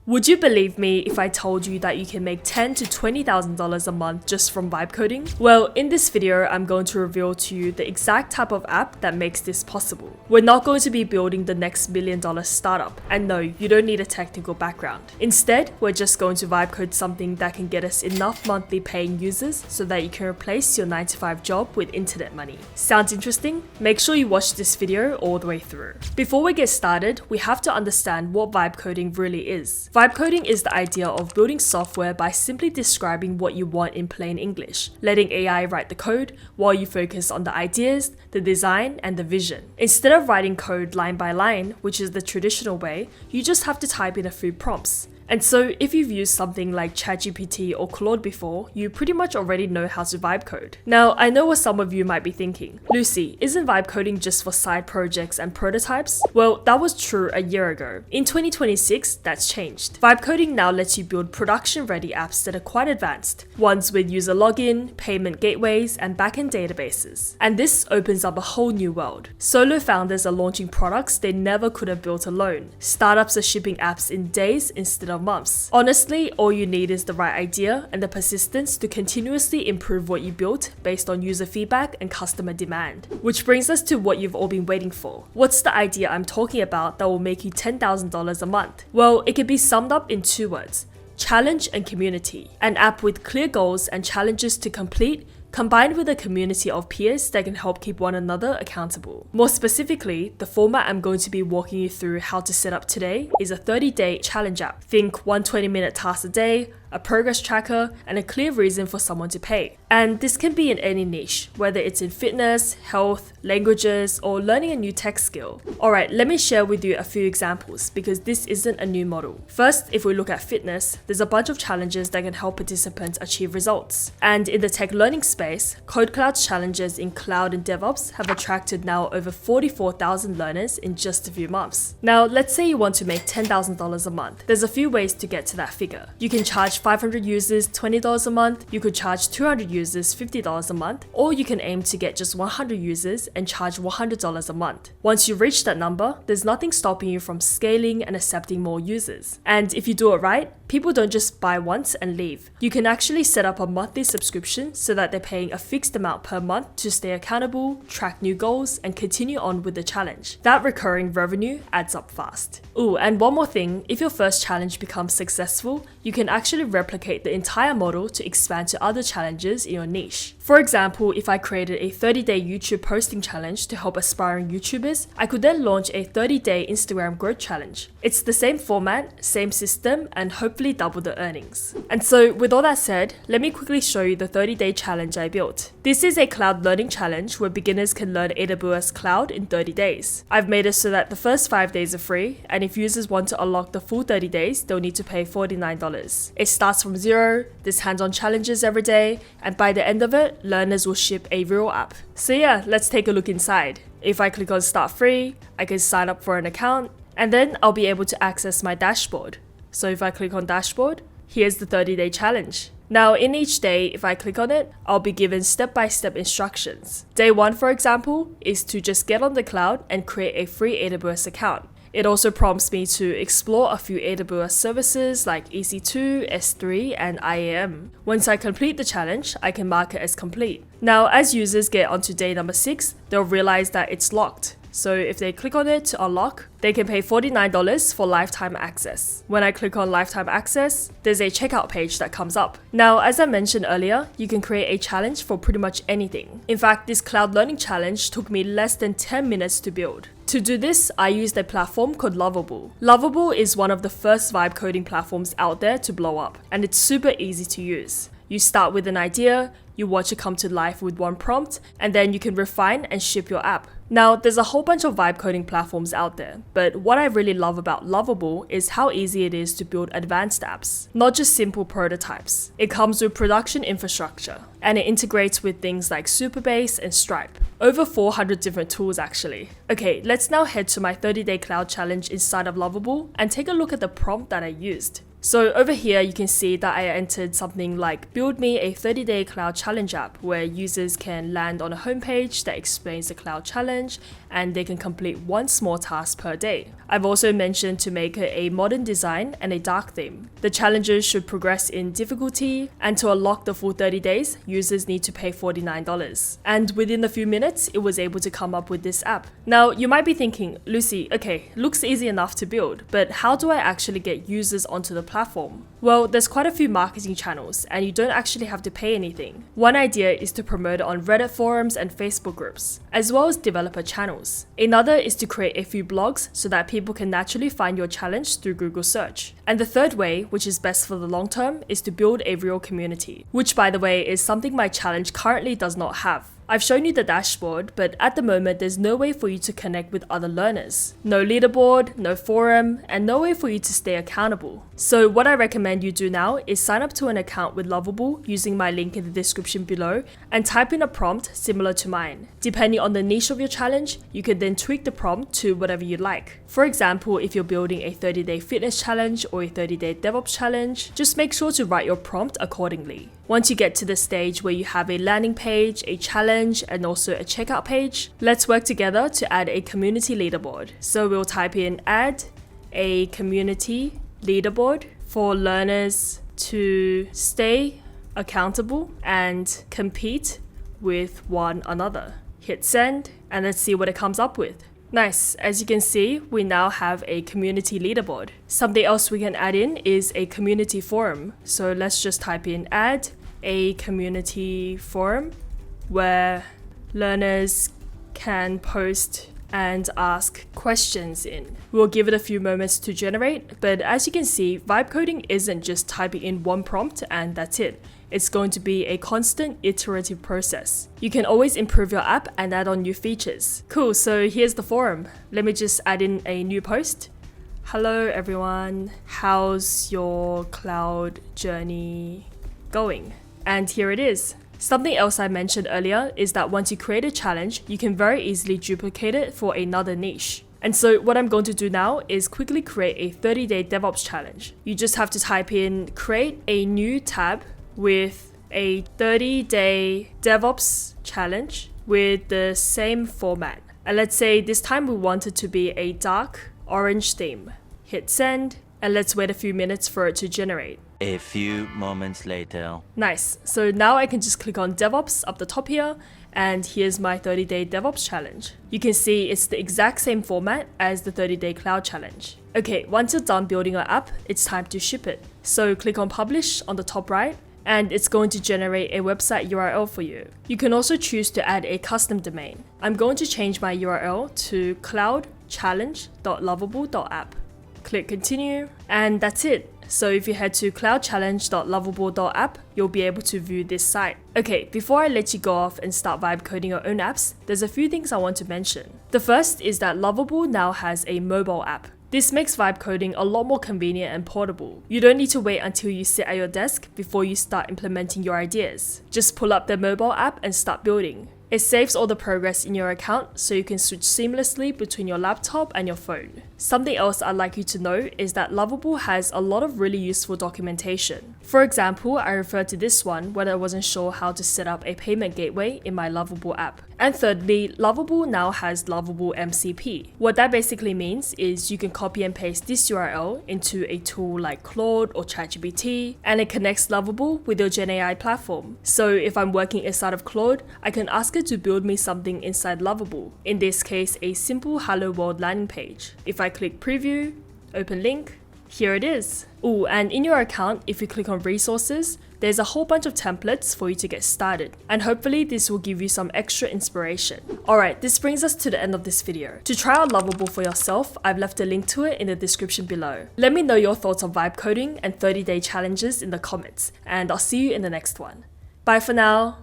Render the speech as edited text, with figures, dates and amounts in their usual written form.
Would you believe me if I told you that you can make $10,000 to $20,000 a month just from vibe coding? Well, in this video, I'm going to reveal to you the exact type of app that makes this possible. We're not going to be building the next $1 million startup, and no, you don't need a technical background. Instead, we're just going to vibe code something that can get us enough monthly paying users so that you can replace your 9-to-5 job with internet money. Sounds interesting? Make sure you watch this video all the way through. Before we get started, we have to understand what vibe coding really is. Vibe coding is the idea of building software by simply describing what you want in plain English, letting AI write the code while you focus on the ideas, the design, and the vision. Instead of writing code line by line, which is the traditional way, you just have to type in a few prompts. And so if you've used something like ChatGPT or Claude before, you pretty much already know how to vibe code. Now, I know what some of you might be thinking. Lucy, isn't vibe coding just for side projects and prototypes? Well, that was true a year ago. In 2026, that's changed. Vibe coding now lets you build production-ready apps that are quite advanced, ones with user login, payment gateways, and backend databases. And this opens up a whole new world. Solo founders are launching products they never could have built alone. Startups are shipping apps in days instead of months. Honestly, all you need is the right idea and the persistence to continuously improve what you built based on user feedback and customer demand. Which brings us to what you've all been waiting for. What's the idea I'm talking about that will make you $10,000 a month? Well, it can be summed up in 2 words: challenge and community. An app with clear goals and challenges to complete, combined with a community of peers that can help keep one another accountable. More specifically, the format I'm going to be walking you through how to set up today is a 30-day challenge app. Think 1 20-minute task a day, a progress tracker, and a clear reason for someone to pay. And this can be in any niche, whether it's in fitness, health, languages, or learning a new tech skill. Alright, let me share with you a few examples because this isn't a new model. First, if we look at fitness, there's a bunch of challenges that can help participants achieve results. And in the tech learning space, CodeCloud's challenges in cloud and DevOps have attracted now over 44,000 learners in just a few months. Now, let's say you want to make $10,000 a month. There's a few ways to get to that figure. You can charge 500 users $20 a month, you could charge 200 users $50 a month, or you can aim to get just 100 users and charge $100 a month. Once you reach that number, there's nothing stopping you from scaling and accepting more users. And if you do it right, people don't just buy once and leave. You can actually set up a monthly subscription so that they're paying a fixed amount per month to stay accountable, track new goals, and continue on with the challenge. That recurring revenue adds up fast. Ooh, and one more thing, if your first challenge becomes successful, you can actually replicate the entire model to expand to other challenges in your niche. For example, if I created a 30-day YouTube posting challenge to help aspiring YouTubers, I could then launch a 30-day Instagram growth challenge. It's the same format, same system, and hopefully double the earnings. And so with all that said, let me quickly show you the 30-day challenge I built. This is a cloud learning challenge where beginners can learn AWS Cloud in 30 days. I've made it so that the first 5 days are free, and if users want to unlock the full 30 days, they'll need to pay $49. It starts from zero, there's hands-on challenges every day, and by the end of it, learners will ship a real app. So yeah, let's take a look inside. If I click on Start Free, I can sign up for an account, and then I'll be able to access my dashboard. So if I click on Dashboard, here's the 30-day challenge. Now, in each day, if I click on it, I'll be given step-by-step instructions. Day 1, for example, is to just get on the cloud and create a free AWS account. It also prompts me to explore a few AWS services like EC2, S3, and IAM. Once I complete the challenge, I can mark it as complete. Now, as users get onto day number 6, they'll realize that it's locked. So if they click on it to unlock, they can pay $49 for lifetime access. When I click on lifetime access, there's a checkout page that comes up. Now, as I mentioned earlier, you can create a challenge for pretty much anything. In fact, this cloud learning challenge took me less than 10 minutes to build. To do this, I used a platform called Lovable. Lovable is one of the first vibe coding platforms out there to blow up, and it's super easy to use. You start with an idea, you watch it come to life with one prompt, and then you can refine and ship your app. Now, there's a whole bunch of vibe coding platforms out there, but what I really love about Lovable is how easy it is to build advanced apps, not just simple prototypes. It comes with production infrastructure, and it integrates with things like Supabase and Stripe. Over 400 different tools actually. Okay, let's now head to my 30-day cloud challenge inside of Lovable and take a look at the prompt that I used. So over here, you can see that I entered something like build me a 30-day cloud challenge app where users can land on a homepage that explains the cloud challenge and they can complete one small task per day. I've also mentioned to make it a modern design and a dark theme. The challenges should progress in difficulty, and to unlock the full 30 days, users need to pay $49. And within a few minutes, it was able to come up with this app. Now, you might be thinking, Lucy, okay, looks easy enough to build, but how do I actually get users onto the platform? Well, there's quite a few marketing channels, and you don't actually have to pay anything. One idea is to promote it on Reddit forums and Facebook groups, as well as developer channels. Another is to create a few blogs so that people can naturally find your challenge through Google search. And the third way, which is best for the long term, is to build a real community, which by the way is something my challenge currently does not have. I've shown you the dashboard, but at the moment there's no way for you to connect with other learners. No leaderboard, no forum, and no way for you to stay accountable. So what I recommend you do now is sign up to an account with Lovable using my link in the description below and type in a prompt similar to mine. Depending on the niche of your challenge, you can then tweak the prompt to whatever you like. For example, if you're building a 30-day fitness challenge or a 30-day DevOps challenge, just make sure to write your prompt accordingly. Once you get to the stage where you have a landing page, a challenge, and also a checkout page, let's work together to add a community leaderboard. So we'll type in add a community leaderboard for learners to stay accountable and compete with one another. Hit send, and let's see what it comes up with. Nice, as you can see, we now have a community leaderboard. Something else we can add in is a community forum. So let's just type in add a community forum where learners can post and ask questions in. We'll give it a few moments to generate, but as you can see, vibe coding isn't just typing in one prompt and that's it. It's going to be a constant iterative process. You can always improve your app and add on new features. Cool, so here's the forum. Let me just add in a new post. Hello everyone, how's your cloud journey going? And here it is. Something else I mentioned earlier is that once you create a challenge, you can very easily duplicate it for another niche. And so what I'm going to do now is quickly create a 30-day DevOps challenge. You just have to type in create a new tab with a 30-day DevOps challenge with the same format. And let's say this time we want it to be a dark orange theme. Hit send, and let's wait a few minutes for it to generate. A few moments later. Nice. So now I can just click on DevOps up the top here, and here's my 30-day DevOps challenge. You can see it's the exact same format as the 30-day cloud challenge. Okay, once you're done building your app, it's time to ship it. So click on publish on the top right, and it's going to generate a website URL for you. You can also choose to add a custom domain. I'm going to change my URL to cloudchallenge.lovable.app. Click continue, and that's it. So if you head to cloudchallenge.lovable.app, you'll be able to view this site. Okay, before I let you go off and start vibe coding your own apps, there's a few things I want to mention. The first is that Lovable now has a mobile app. This makes vibe coding a lot more convenient and portable. You don't need to wait until you sit at your desk before you start implementing your ideas. Just pull up the mobile app and start building. It saves all the progress in your account so you can switch seamlessly between your laptop and your phone. Something else I'd like you to know is that Lovable has a lot of really useful documentation. For example, I referred to this one when I wasn't sure how to set up a payment gateway in my Lovable app. And thirdly, Lovable now has Lovable MCP. What that basically means is you can copy and paste this URL into a tool like Claude or ChatGPT, and it connects Lovable with your GenAI platform. So if I'm working inside of Claude, I can ask it to build me something inside Lovable. In this case, a simple Hello World landing page. If I click preview, open link, here it is. Ooh, and in your account, if you click on resources, there's a whole bunch of templates for you to get started, and hopefully this will give you some extra inspiration. Alright, this brings us to the end of this video. To try out Lovable for yourself, I've left a link to it in the description below. Let me know your thoughts on vibe coding and 30-day challenges in the comments, and I'll see you in the next one. Bye for now.